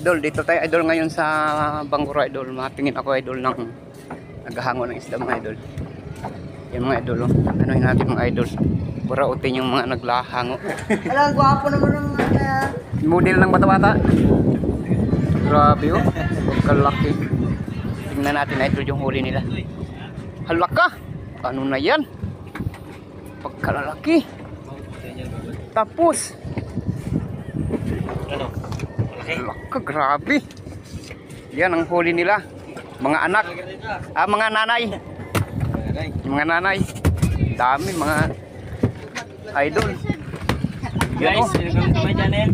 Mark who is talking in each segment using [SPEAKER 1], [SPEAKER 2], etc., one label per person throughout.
[SPEAKER 1] Idol, dito tayo idol ngayon sa Banggura idol. Matingin ako idol ng naghahango ng isda mga idol. Yan mga idol, oh. Anuhin natin mga idol. Burautin yung mga naglahango.
[SPEAKER 2] Alam, gwapo naman ng
[SPEAKER 1] Model ng bata-bata. Grabe oh. Pagkalaki. Tingnan natin idol yung huli nila. Halaka! Ano na yan? Pagkalalaki. Tapos.
[SPEAKER 3] Ano?
[SPEAKER 1] Halaka, grabe. Yan ang huli nila. Mga anak. Mga nanay. Mga nanay. Dami mga idol. Yan
[SPEAKER 3] Guys, welcome to my channel.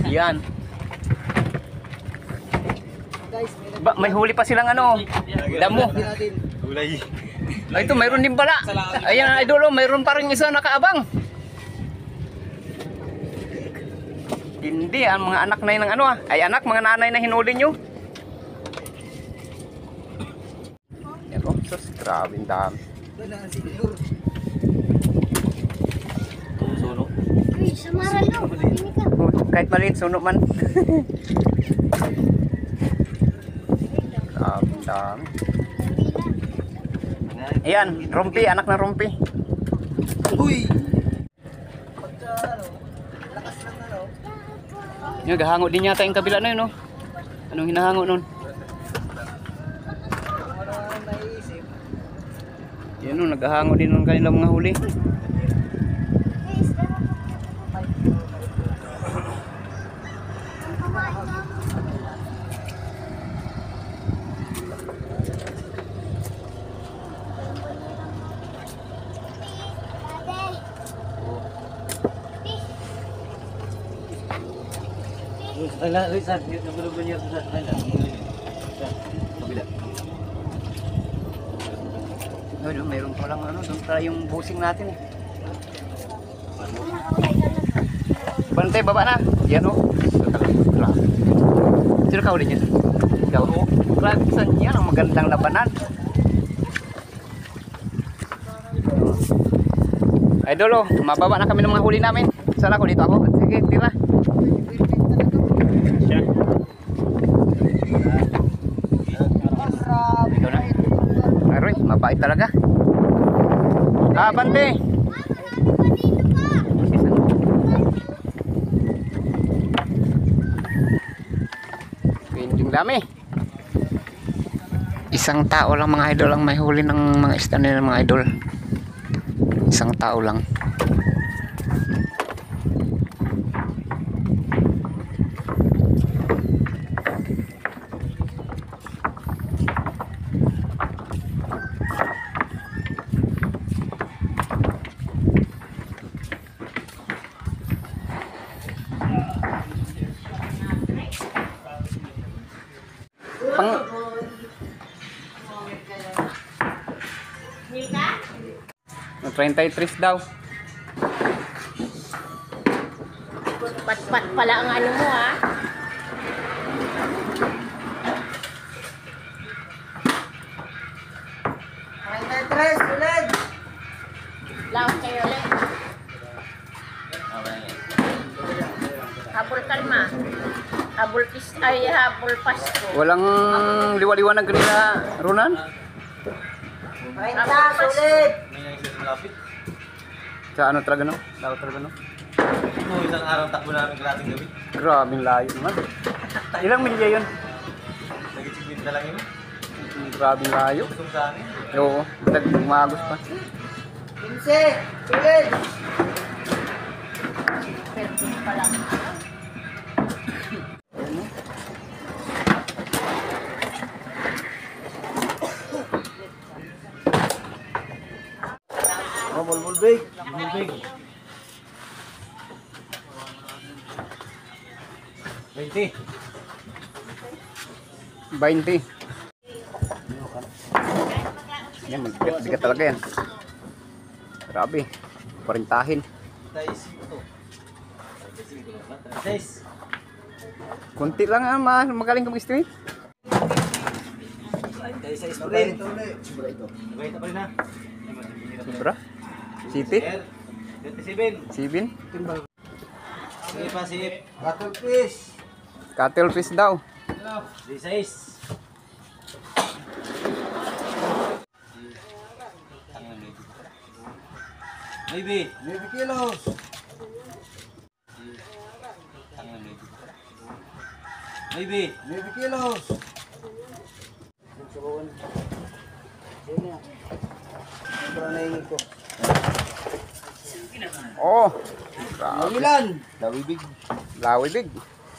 [SPEAKER 1] Yan. Ba, may huli pa silang ano. Damo.
[SPEAKER 3] Gulay.
[SPEAKER 1] Ay, ito mayroon din pala. Ayan idol, oh, mayroon pa rin isa nakaabang. Hindi, ang mga anak na yun ng ano ah. Ay anak, mga nanay na hinuli nyo. Yan oh, sus, grabe ang dami.
[SPEAKER 3] Suno.
[SPEAKER 2] Uy, samaran daw. Hindi ka.
[SPEAKER 1] Oh, kahit maliit, suno man. Grabe ang dami. Ayan, rumpi, anak na rumpi.
[SPEAKER 3] Uy!
[SPEAKER 1] Yung gahango din yata yung kabila na yun, no? Anong hinahango nun? Yan, no, naghahango din ng kanilang mga huli.
[SPEAKER 3] Ala, Luis, nagulog niya sa kanila. Kabila.
[SPEAKER 1] No, mayroon pa lang ano, doon pala yung busing natin eh. Bantay, baba na. Yan o. Grabe. Sino ka ulit niya? Ikaw? Grabe, saan yan ang magandang labanan. Idol, oh, mababa na kami ng mga huli namin. Saan ako? Dito ako. Sige, tira. Ito na. Aroy, mabait talaga. Bante. Pinding dami. Isang tao lang mga idol ang may huli ng mga isda nila mga idol. Isang tao lang. Pang 33 daw.
[SPEAKER 2] Pat-pat pala ang ano mo ha. Ay, tres, ulit. Laos kayo ulit. Habol kalma. Habol pis ay habol pasto.
[SPEAKER 1] Walang liwa-liwanag kanila, Ronan?
[SPEAKER 2] Ay, ulit.
[SPEAKER 1] Sa ano talaga no? Lawa talaga no?
[SPEAKER 3] Ito, isang araw takbo namin kalating gabi.
[SPEAKER 1] Grabing layo naman. Ilang milya yun?
[SPEAKER 3] Nag-chicken na lang yun.
[SPEAKER 1] Grabing layo.
[SPEAKER 3] Gusto mo sa amin?
[SPEAKER 1] Oo, magagos pa.
[SPEAKER 2] 15, ulit. Pero pa lang.
[SPEAKER 3] Oh, bulbul big. Bulbul big. 20.
[SPEAKER 1] 20. Yan, magbigat talaga yan. Grabe. Parintahin. Kunti lang magaling kang estimate.
[SPEAKER 3] Tayo sa sprint. Ito pa rin ha.
[SPEAKER 1] Sobra? City?
[SPEAKER 3] 27.
[SPEAKER 1] 7?
[SPEAKER 3] Sige pa, sip.
[SPEAKER 2] Battlefish.
[SPEAKER 1] Cuttlefish daw.
[SPEAKER 3] 16. Maybe.
[SPEAKER 4] 9 kilos.
[SPEAKER 3] Maybe.
[SPEAKER 4] 9 kilos. Sobrang naingit ko.
[SPEAKER 1] Oh. Grabe.
[SPEAKER 4] Ilan?
[SPEAKER 3] Lawibig.
[SPEAKER 1] Lawibig.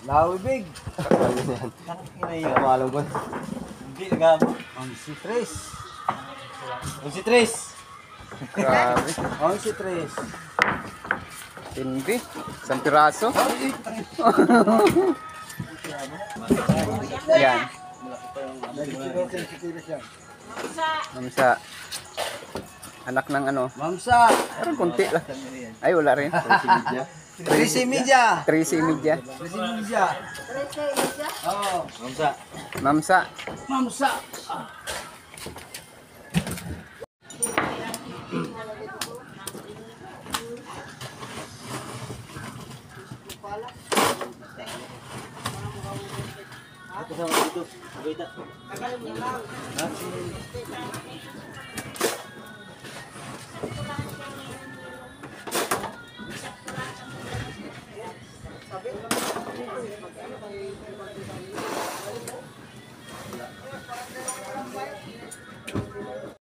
[SPEAKER 4] Lawibig.
[SPEAKER 3] Kinayo. Malam ko. Hindi, nagabo.
[SPEAKER 4] Ang si Tres.
[SPEAKER 3] Si Tris.
[SPEAKER 1] Grabe.
[SPEAKER 4] Ang si Tres.
[SPEAKER 1] Hindi. Isang piraso. Yan. Mamsa. Anak ng ano.
[SPEAKER 4] Mamsa.
[SPEAKER 1] Parang kunti lang. Ay, wala rin.
[SPEAKER 4] 13 media.
[SPEAKER 1] 13 media.
[SPEAKER 4] 13 media. Oo.
[SPEAKER 3] Mamsa.
[SPEAKER 1] Mamsa.
[SPEAKER 4] Mamsa.
[SPEAKER 3] Ito sa dito. Wait. Ha?